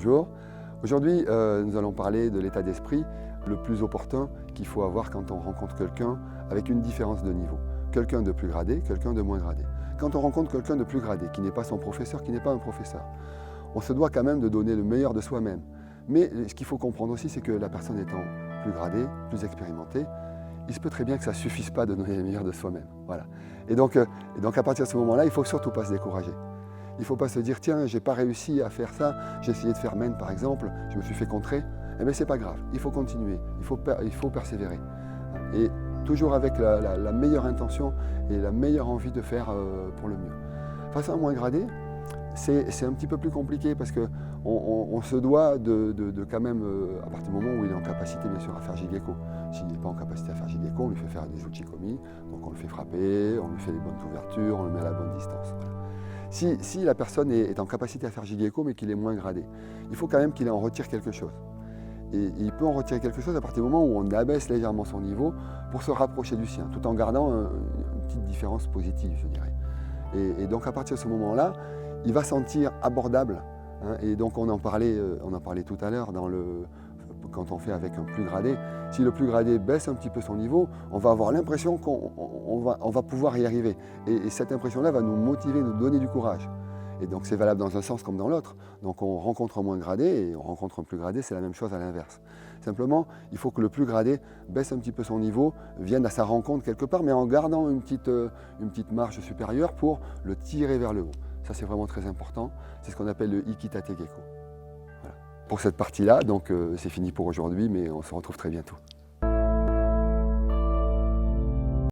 Bonjour. Aujourd'hui, nous allons parler de l'état d'esprit le plus opportun qu'il faut avoir quand on rencontre quelqu'un avec une différence de niveau. Quelqu'un de plus gradé, quelqu'un de moins gradé. Quand on rencontre quelqu'un de plus gradé, qui n'est pas son professeur, qui n'est pas un professeur, on se doit quand même de donner le meilleur de soi-même. Mais ce qu'il faut comprendre aussi, c'est que la personne étant plus gradée, plus expérimentée, il se peut très bien que ça ne suffise pas de donner le meilleur de soi-même. Voilà. Et donc à partir de ce moment-là, il ne faut surtout pas se décourager. Il ne faut pas se dire, tiens, je n'ai pas réussi à faire ça, j'ai essayé de faire Maine par exemple, je me suis fait contrer. Eh bien, ce n'est pas grave, il faut continuer, il faut persévérer. Et toujours avec la meilleure intention et la meilleure envie de faire pour le mieux. Face à un moins gradé, c'est un petit peu plus compliqué parce qu'on se doit de quand même, à partir du moment où il est en capacité bien sûr à faire Jigeiko. S'il n'est pas en capacité à faire Jigeiko, on lui fait faire des uchikomi, donc on le fait frapper, on lui fait les bonnes ouvertures, on le met à la bonne distance. Voilà. Si la personne est en capacité à faire Jigeiko mais qu'il est moins gradé, il faut quand même qu'il en retire quelque chose. Et il peut en retirer quelque chose à partir du moment où on abaisse légèrement son niveau pour se rapprocher du sien, tout en gardant une petite différence positive, je dirais. Et donc à partir de ce moment-là, il va sentir abordable. Hein, et donc on en parlait tout à l'heure quand on fait avec un plus gradé. Si le plus gradé baisse un petit peu son niveau, on va avoir l'impression qu'on va pouvoir y arriver. Et cette impression-là va nous motiver, nous donner du courage. Et donc c'est valable dans un sens comme dans l'autre. Donc on rencontre un moins gradé et on rencontre un plus gradé, c'est la même chose à l'inverse. Simplement, il faut que le plus gradé baisse un petit peu son niveau, vienne à sa rencontre quelque part, mais en gardant une petite marge supérieure pour le tirer vers le haut. Ça c'est vraiment très important, c'est ce qu'on appelle le Ikitate Geko. Voilà. Pour cette partie-là, donc c'est fini pour aujourd'hui, mais on se retrouve très bientôt.